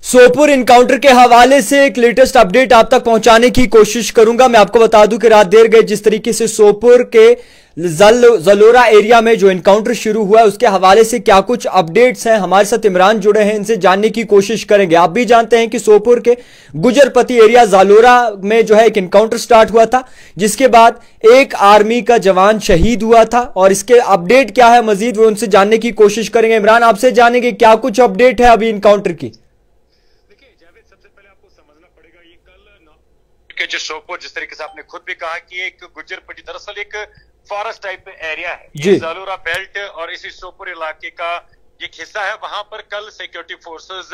Sopore encounter के हवाले से एक लेटेस्ट अपडेट आप तक पहुंचाने की कोशिश करूंगा। मैं आपको बता दूं कि रात देर गई जिस तरीके से सोपुर के जलोरा एरिया में जो इनकाउंटर शुरू हुआ है उसके हवाले से क्या कुछ अपडेट्स हैं, हमारे साथ इमरान जुड़े हैं, इनसे जानने की कोशिश करेंगे। आप भी जानते हैं कि सोपुर के गुजरपति एरिया जलोरा में जो है एक इनकाउंटर स्टार्ट हुआ था, जिसके बाद एक आर्मी का जवान शहीद हुआ था और इसके अपडेट क्या है मजीद वो उनसे जानने की कोशिश करेंगे। इमरान, आपसे जानेंगे क्या कुछ अपडेट है अभी इनकाउंटर की। जो सोपुर, जिस तरीके से आपने खुद भी कहा कि एक गुजरपट्टी दरअसल एक फॉरेस्ट टाइप एरिया है, ये जालूरा बेल्ट और इसी सोपुर इलाके का एक हिस्सा है। वहां पर कल सिक्योरिटी फोर्सेस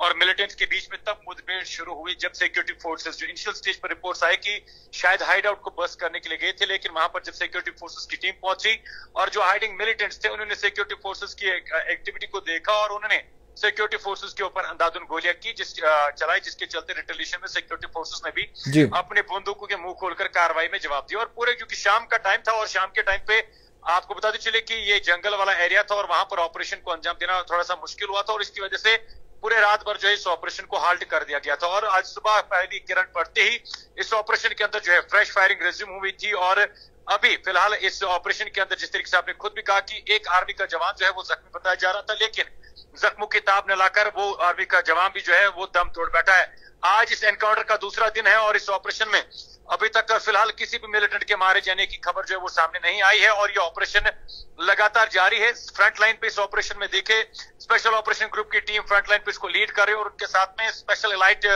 और मिलिटेंट्स के बीच में तब मुठभेड़ शुरू हुई जब सिक्योरिटी फोर्सेस जो इनिशियल स्टेज पर रिपोर्ट्स आई कि शायद हाइड आउट को बस्ट करने के लिए गए थे, लेकिन वहां पर जब सिक्योरिटी फोर्सेस की टीम पहुंची और जो हाइडिंग मिलिटेंट्स थे उन्होंने सिक्योरिटी फोर्सेस की एक्टिविटी को देखा और उन्होंने सिक्योरिटी फोर्सेस के ऊपर अंधाधुंध गोलियां की चलाई, जिसके चलते रिटेलिएशन में सिक्योरिटी फोर्सेस ने भी अपने बंदूकों के मुंह खोलकर कार्रवाई में जवाब दिया। और पूरे क्योंकि शाम का टाइम था और शाम के टाइम पे आपको बताते चले कि ये जंगल वाला एरिया था और वहां पर ऑपरेशन को अंजाम देना थोड़ा सा मुश्किल हुआ था और इसकी वजह से पूरे रात भर जो है इस ऑपरेशन को हाल्ट कर दिया गया था। और आज सुबह पहली किरण पड़ते ही इस ऑपरेशन के अंदर जो है फ्रेश फायरिंग रिज्यूम हुई थी और अभी फिलहाल इस ऑपरेशन के अंदर जिस तरीके से आपने खुद भी कहा कि एक आर्मी का जवान जो है वो जख्मी बताया जा रहा था, लेकिन जख्मों की ताब न लाकर वो आर्मी का जवान भी जो है वो दम तोड़ बैठा है। आज इस एनकाउंटर का दूसरा दिन है और इस ऑपरेशन में अभी तक फिलहाल किसी भी मिलिटेंट के मारे जाने की खबर जो है वो सामने नहीं आई है और ये ऑपरेशन लगातार जारी है। फ्रंट लाइन पे इस ऑपरेशन में देखे स्पेशल ऑपरेशन ग्रुप की टीम फ्रंट लाइन पे इसको लीड कर रही है और उनके साथ में स्पेशल एलाइट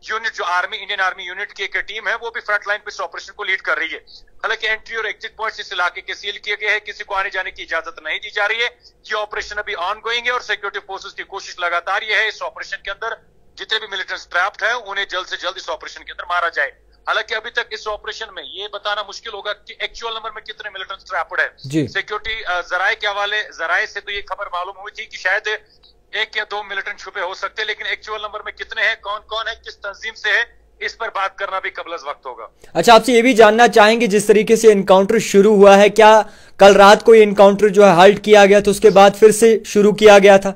यूनिट जो आर्मी इंडियन आर्मी यूनिट की एक टीम है वो भी फ्रंट लाइन पे इस ऑपरेशन को लीड कर रही है। हालांकि एंट्री और एग्जिट पॉइंट्स इस इलाके के सील किए गए हैं, किसी को आने जाने की इजाजत नहीं दी जा रही है। ये ऑपरेशन अभी ऑन गोइंग है और सिक्योरिटी फोर्सेस की कोशिश लगातार ये है इस ऑपरेशन के अंदर जितने भी मिलिटेंट्स ट्रैप्ड है उन्हें जल्द से जल्द इस ऑपरेशन के अंदर मारा जाए। हालांकि अभी तक इस ऑपरेशन में ये बताना मुश्किल होगा कि एक्चुअल नंबर में कितने मिलिटेंट्स ट्रैप्ड है। सिक्योरिटी जराये के हवाले जराये से तो ये खबर मालूम हुई थी कि शायद एक या दो मिलिटेंट छुपे हो सकते हैं, लेकिन एक्चुअल नंबर में कितने हैं, कौन कौन है, किस तंजीम से है, इस पर बात करना भी कबल वक्त होगा। अच्छा, आपसे ये भी जानना चाहेंगे जिस तरीके से इनकाउंटर शुरू हुआ है, क्या कल रात को ये इनकाउंटर जो है हाल्ट किया गया तो उसके बाद फिर से शुरू किया गया था?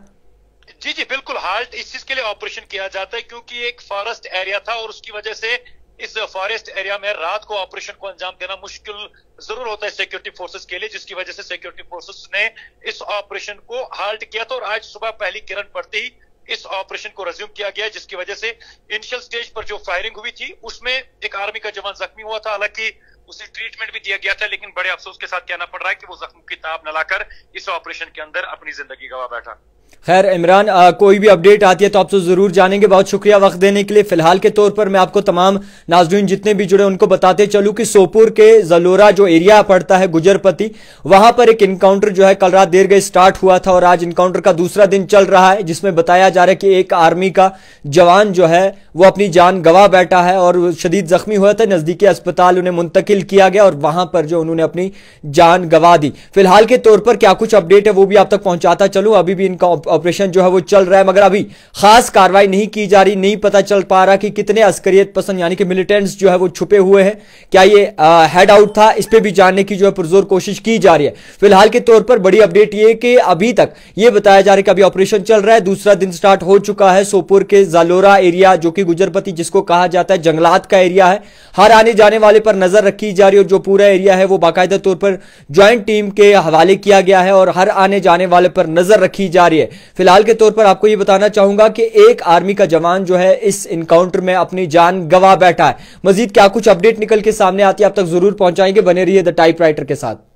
जी जी बिल्कुल, हाल्ट इस चीज के लिए ऑपरेशन किया जाता है क्योंकि एक फॉरेस्ट एरिया था और उसकी वजह से इस फॉरेस्ट एरिया में रात को ऑपरेशन को अंजाम देना मुश्किल जरूर होता है सिक्योरिटी फोर्सेस के लिए, जिसकी वजह से सिक्योरिटी फोर्सेस ने इस ऑपरेशन को हाल्ट किया था और आज सुबह पहली किरण पड़ते ही इस ऑपरेशन को रिज्यूम किया गया, जिसकी वजह से इनिशियल स्टेज पर जो फायरिंग हुई थी उसमें एक आर्मी का जवान जख्मी हुआ था। हालांकि उसे ट्रीटमेंट भी दिया गया था, लेकिन बड़े अफसोस के साथ कहना पड़ रहा है कि वो जख्मों की ताब न लाकर इस ऑपरेशन के अंदर अपनी जिंदगी गंवा बैठा। खैर इमरान, कोई भी अपडेट आती है तो आपसे जरूर जानेंगे। बहुत शुक्रिया वक्त देने के लिए। फिलहाल के तौर पर मैं आपको तमाम नाज़रीन जितने भी जुड़े उनको बताते चलूं कि सोपुर के जलोरा जो एरिया पड़ता है गुजरपति, वहां पर एक इनकाउंटर जो है कल रात देर गई स्टार्ट हुआ था और आज इनकाउंटर का दूसरा दिन चल रहा है, जिसमें बताया जा रहा है कि एक आर्मी का जवान जो है वो अपनी जान गंवा बैठा है और शदीद जख्मी हुआ था। नजदीकी अस्पताल उन्हें मुंतकिल किया गया और वहां पर जो उन्होंने अपनी जान गंवा दी। फिलहाल के तौर पर क्या कुछ अपडेट है वो भी आप तक पहुंचाता चलूं। अभी भी इनका ऑपरेशन जो है वो चल रहा है, मगर अभी खास कार्रवाई नहीं की जा रही। नहीं पता चल पा रहा कि कितने अस्करियत पसंद यानी कि मिलिटेंट्स जो है वो छुपे हुए हैं, क्या ये हेड आउट था, इस पे भी जानने की जो है पुरजोर कोशिश की जा रही है। फिलहाल के तौर पर बड़ी अपडेट ये कि अभी तक ये बताया जा रहा है कि अभी ऑपरेशन चल रहा है, दूसरा दिन स्टार्ट हो चुका है। सोपुर के जालोरा एरिया जो कि गुजरपति जिसको कहा जाता है जंगलात का एरिया है, हर आने जाने वाले पर नजर रखी जा रही है और जो पूरा एरिया है वो बाकायदा तौर पर ज्वाइंट टीम के हवाले किया गया है और हर आने जाने वाले पर नजर रखी जा रही है। फिलहाल के तौर पर आपको यह बताना चाहूंगा कि एक आर्मी का जवान जो है इस इनकाउंटर में अपनी जान गंवा बैठा है। मजीद क्या कुछ अपडेट निकल के सामने आती है आप तक जरूर पहुंचाएंगे। बने रहिए द टाइपराइटर के साथ।